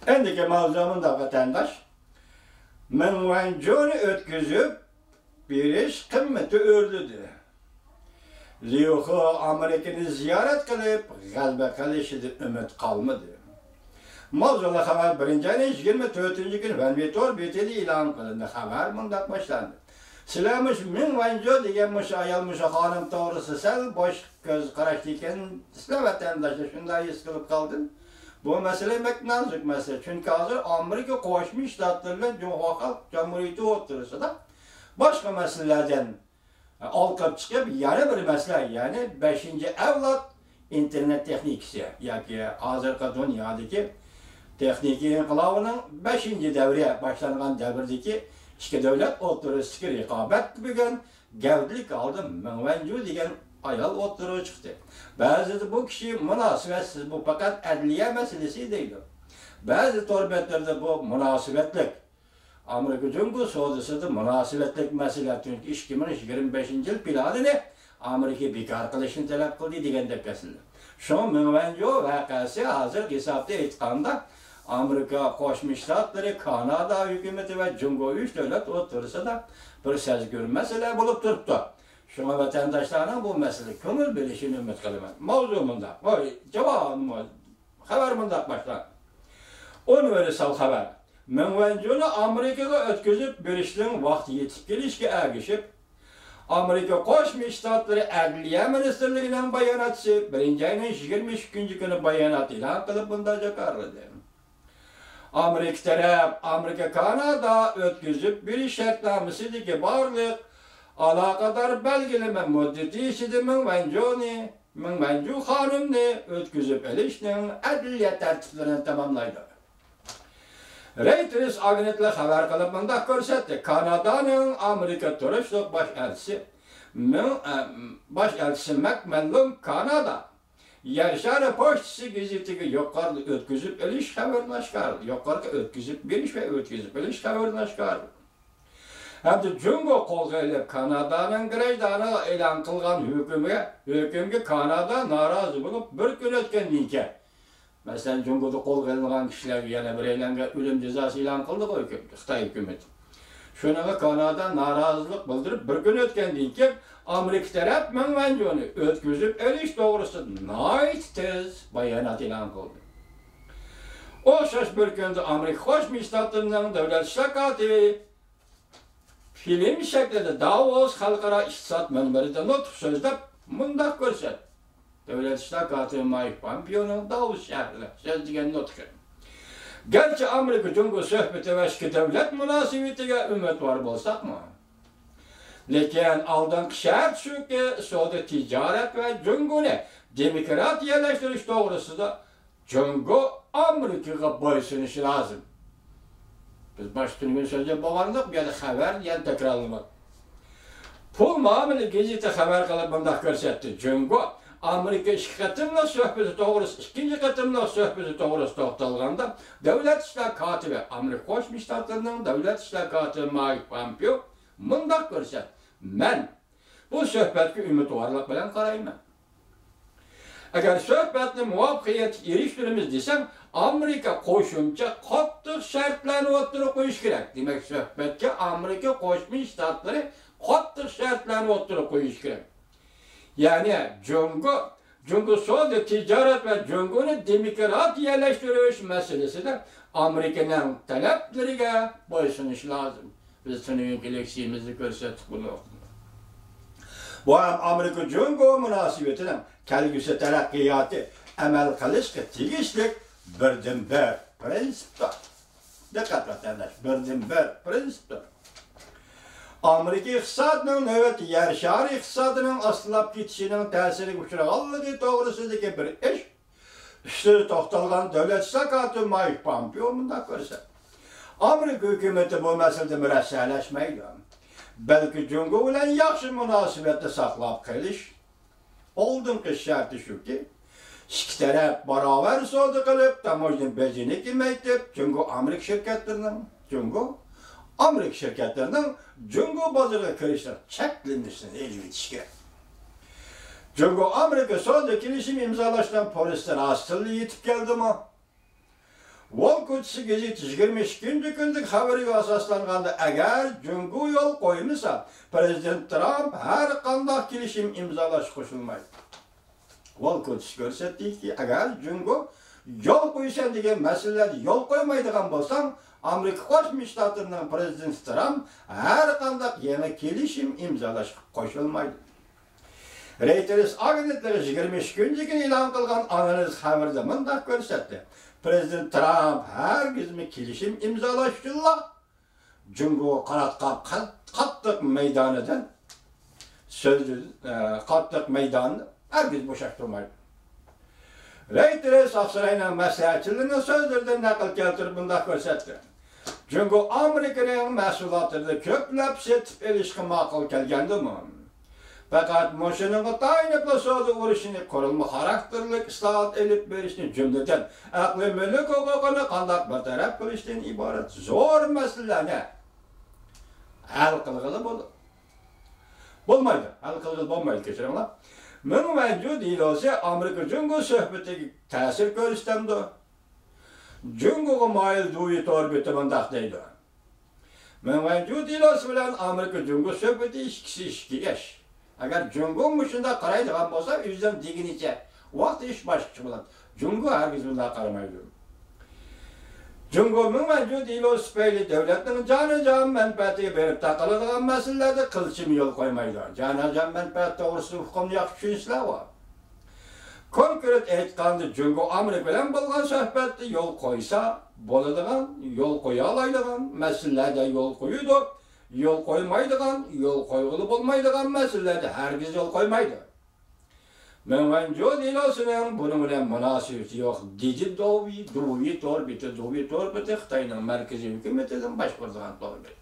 Endiki mavzumunda vatandaş, menvancını ötküzüp bir iş kımmeti ördüdü. Liyuhu Amerika'nı ziyaret kılıp galbe kılışıdı ümit kalmadı. Mavzula haber birinci ayın 24. gün Venvitor biteli ilan kılındı. Haber bundak başlandı. Silamış menvancı diyenmiş ayalmış hanım doğrusu sel boş göz karaştıyken silah vatandaşı şunda his kılıp kaldın. Bu mesele pek nazik mesele. Çünkü hazır Amerika Koşmuş Ştatlarıyla Cumhuriyet Halk Cumhuriyeti oturursa da başka meselelerden alkıp çıkıp yani bir mesele yani 5. evlat internet teknikisi. Yani hazırki dünyadaki tekniki inkılabının 5. devre başlanan devirdeki iki devlet oturursa rekabet gibi gevdilik aldı. Menvencu diyen ayal oturuğa çıktı. Bazı bu kişi münasibetsiz bu fakat adliye meselesi değil. Bazı torbetlerde bu münasibetlik. Amerika Cumhuriyeti Sözcüsü de münasibetlik mesele. Çünkü 2025 yıl planını Amerika bekar kılışını talep kıldı degende kesildi. Şu menvencu vakası hazır hesapta etkanda Amerika Koşmuş Ştatları, Kanada hükümeti ve Cumhuriyet 3 devlet oturursa da bir sezgür mesele bulup tuttu. Şuna vatandaşlarına bu mesele kömür bilişini ümit kılımın. Mavzumunda, cevabım haberiminde başlar. Onu verisal haber. Menvencunu Amerika'da ötküzüp bilişliğin vakti yetip gelişki ergişip, Amerika Koşmuş Ştatları Adliye Ministerliği'nin bayanatçı 1. ayının 22. günü bayanat ilan kılıp bundaca kararladı. Amerika taraf, Amerika Kanada ötküzüp bir şartnamesideki ki varlık alakadar belgeleme müddeti işidi menvencu hanımını ötküzüp elişinin adliye tertiplerini tamamlaydı. Reuters agentliği haber kılıbında görsetti. Kanada'nın Amerika Turistlik Başelçisi Macmillan Kanada Yarışarı poştisi gazeteki yukarıda ötküzüp eliş haberini çıkardı. Yukarıda ötküzüp bir iş ve ötküzüp eliş haberini çıkardı. Hem de Cumhuriyet kolgayla Kanada'nın grejdanı elan kılgan hükümge Kanada narazı bulup bir gün ötkenliğinke. Mesela Cumhuriyet'e kolgaylanan kişiler yana bir eylenge ölüm cezası ilan kıldı o Xitay hükümeti. Şuna Kanada narazılık bildirip bir gün ötkenliğinke Amerika taraf menvencunu ötküzüp eliş doğrusu nait tez bayanat ilan kıldı. O şaş bir günde Amerika Koşmuş Ştatları'nın devlet şakatı film şeklinde Davos Halkara İktisat Menberi'de not sözde mundak görset. Devlet şakatı Mike Pompeo'nun Davos şehrinde söz diyen not kırın. Gerçi Amerika Cumhuriyeti söhbeti ve eski devlet münasibetiyle ümit var bolsak mı? Lekin aldan şart şu ki soda ticaret ve Cumhuriyet demokrat yerleştiriş doğrusu da Cumhuriyet Amerika'ya boysunuşu lazım. Biz başka gün sözde bağlandık ya da haber ya da tekrarlamak. Pul mamili gazete haber kalıp bundak görsetti. Cumhuriyet Amerika şirketimle sohbeti doğrusu, ikinci katımla sohbeti doğrusu toxtalganda devlet işler katibi Amerika Koşmuş Ştatları'nın devlet işler katibi Mike Pompeo bundak görset. Men bu sohbetki ümit varlık bilen qarayman. Eğer sohbetni muvaffakiyet eriştirimiz desem Amerika koşumça qattiq şartlarni o'ttirib qo'yish kerak. Demak, sohbetga Amerika Qo'shma Shtatlari qattiq şartlarni o'ttirib qo'yish kerak. Yani Cumhuriyet soda ticaret ve Cumhuriyet'ni demokrat yerleştirish meselesinde Amerika'nın talepleriga boysunish lazım. Biz tünüyünkiliksimizni ko'rsatib bunu. Bu ham Amerika Cumhuriyeti münasibetinin kelgüsü terakkiyatı emel kılışkı tegishlik birden-bir prinsipdir. Dikkat vatandaş, birden-bir prinsipdir. Amerika iqtisodinin navbatda yer shari iqtisodining aslab ketishinin ta'siriga uchraganligi to'g'risidagi bir ish ishlar to'xtalgan davlat shakati Mike Pompeo bunday ko'rsatdi. Amerika hukumati bu masalada murashsalashmaydi. Balki Cumhuriyet bilan yaxshi munosabatni saqlab qolish oldingi sharti shuki, ikki taraf barobar savdo qilib, tamojni bejini kamaytirib, Amerika şirketlerining Cumhuriyet bozoriga kirishlar cheklanishini etish kerak. Cumhuriyet Amerika savdo kelishimi imzolashdan polislar asli yetib keldimi? Volko Kutsi gazeti 22 kunlik xabariga asoslanganda agar Jungo yo'l qo'ymasa, Prezident Trump har qanday kelishim imzolash qo'shilmaydi. Wall Kutsi ko'rsatdiki, agar Jungo yo'l qo'ysan degan masalalarga yo'l qo'ymaydigan bo'lsam, Amerika Qo'shma Shtatlarining Prezidenti Trump har qanday yana kelishim imzolash qo'shilmaydi. Reuters agentligi 23 kunlik e'lon qilgan analiz xabarida bunday ko'rsatdi. Prezident Trump hargizmi kelishim imzolash uchun Jungo qaratgan qattiq maydonidan qattiq maydonni hargiz bo'shatmaydi. Reuters Aqsarayning maslahatchilarining so'zlaridan naql keltirib bunday ko'rsatdi. Jungo Amerikaning mahsulotlarini ko'plab setib olishga ma'qul kelgandimi? Fakat Moshe'nin tayinlikle sözü uğraşını korunma karakterlik islohat elip verişini cümleten aklı mülk hukukunu kandak bertaraf kılıştan ibaret zor meselelerine hal kılgılı bulmaydı. Hal kılgılı bulmaydı geçirimler. Bunun mevcut ilosi Amerika Jungo söhbeteki tesir görüştemdi. Jungo'ga mayil duyu torbeti bundaktaydı. Bunun mevcut ilosi bilen Amerika Jungo söhbeti işkisi eş. Agar Jungo shunda qaraydigan bo'lsa, o'zidan deginicha vaqt ish boshqa bo'ladi. Jungo hargiz bunday qaramaydi. Jungo mavjud ilos tufayli davlatning joni-jon manfaatiga berib taqiladigan masalalarda qilchim yo'l qo'ymaydi. Joni-jon manfaat to'g'risida hukmni yaxshi tushunishlar bor. Konkret aytganda Jungo Amerika bilan bo'lgan suhbatda yo'l qo'ysa bo'ladigan, yo'l qo'ya oladigan masalalarda yo'l qo'yadi. Yol koymaydigan, yol koygulu bolmaydigan meselelerde herkes yol koymaydı. Mevcut ilosinin bunun bilen münasebeti yok. Dedi Dovi torbeti Xitayning merkezi hükümetinden başkurduğun torbeti.